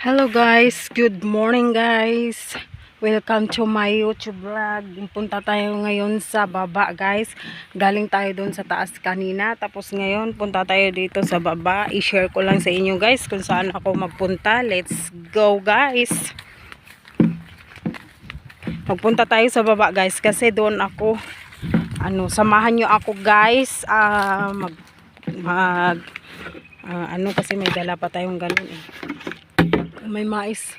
Hello guys, good morning guys. Welcome to my YouTube vlog. Punta tayo ngayon sa baba guys. Galing tayo doon sa taas kanina. Tapos ngayon punta tayo dito sa baba. I-share ko lang sa inyo guys kung saan ako magpunta. Let's go guys. Magpunta tayo sa baba guys kasi doon ako samahan nyo ako guys. Kasi may dala pa tayong ganun eh. May mais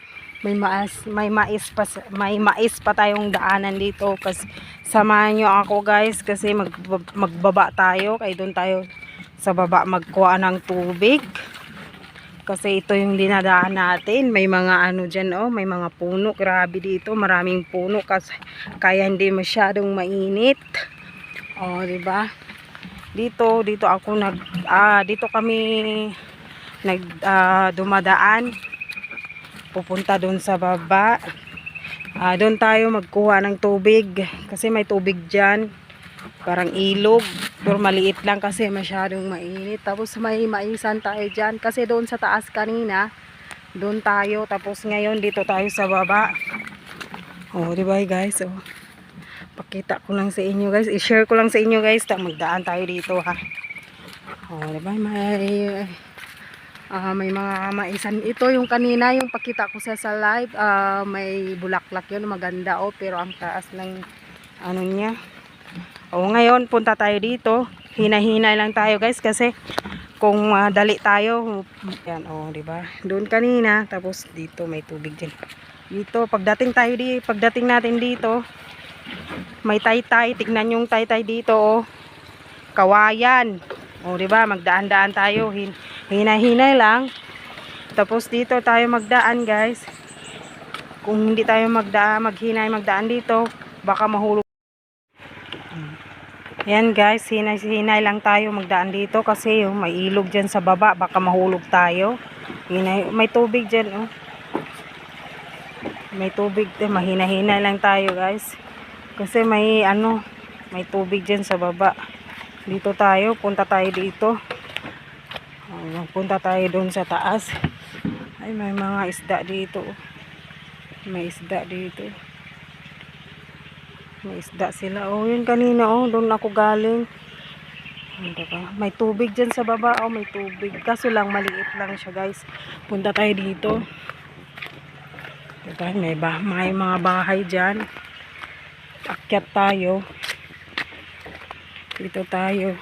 pa tayong daanan dito kasi samahan nyo ako guys kasi magbaba tayo kaya doon tayo sa baba magkuha ng tubig kasi ito yung dinadaan natin. May mga dyan may mga puno, grabe dito, maraming puno kasi kaya hindi masyadong mainit. Diba? Dito ako dito kami dumadaan pupunta doon sa baba. Doon tayo magkuha ng tubig kasi may tubig dyan, parang ilog pero maliit lang kasi masyadong mainit. Tapos may maisan tayo dyan kasi doon sa taas kanina doon tayo, tapos ngayon dito tayo sa baba. Diba guys, pakita ko lang sa inyo guys, i-share ko lang sa inyo guys, magdaan tayo dito ha. Diba may mga maisan. Ito yung kanina yung pakita ko sa live, may bulaklak yun, maganda pero ang taas ng niya. Ngayon punta tayo dito, hinahinay lang tayo guys kasi kung dali tayo yan, diba doon kanina, tapos dito may tubig din dito. Pagdating natin dito may taytay, tignan yung taytay dito kawayan. Diba magdaan-daan tayo, hinay-hinay lang. Tapos dito tayo magdaan guys. Kung hindi tayo magdaan dito, baka mahulog. Yan guys, hinay-hinay lang tayo magdaan dito kasi may ilog dyan sa baba, baka mahulog tayo. May tubig dyan may tubig din, mahina-hinay lang tayo guys kasi may tubig dyan sa baba. Dito tayo, punta tayo dito. Punta tayo doon sa taas. Ay, may mga isda dito. May isda dito. May isda sila. Yun kanina doon ako galing. May tubig dyan sa baba. May tubig. Kaso lang maliit lang siya guys. Punta tayo dito. Diba? May mga bahay dyan. Akyat tayo. Dito tayo.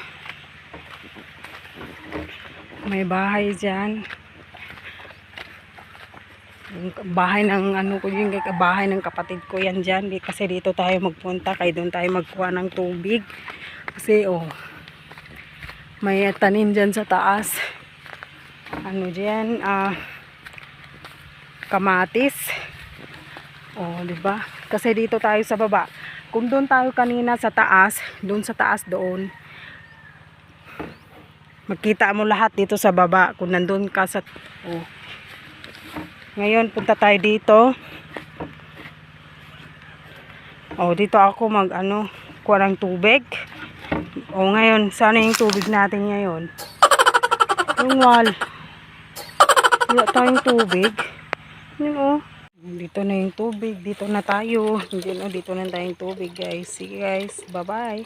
May bahay dyan. Yung bahay ng bahay ng kapatid ko yan dyan. Kasi dito tayo magpunta. Kaya doon tayo magkuha ng tubig. Kasi may tanim dyan sa taas. Dyan. Kamatis. Diba? Kasi dito tayo sa baba. Kung doon tayo kanina sa taas, doon makita mo lahat dito sa baba kung nandun ka sa ngayon punta tayo dito. Dito ako kuha ng tubig. Ngayon sana yung tubig natin ngayon. Yung wala tayong tubig. Dito na yung tubig, dito na tayo. Dito na tayong tubig guys. Sige guys, bye bye.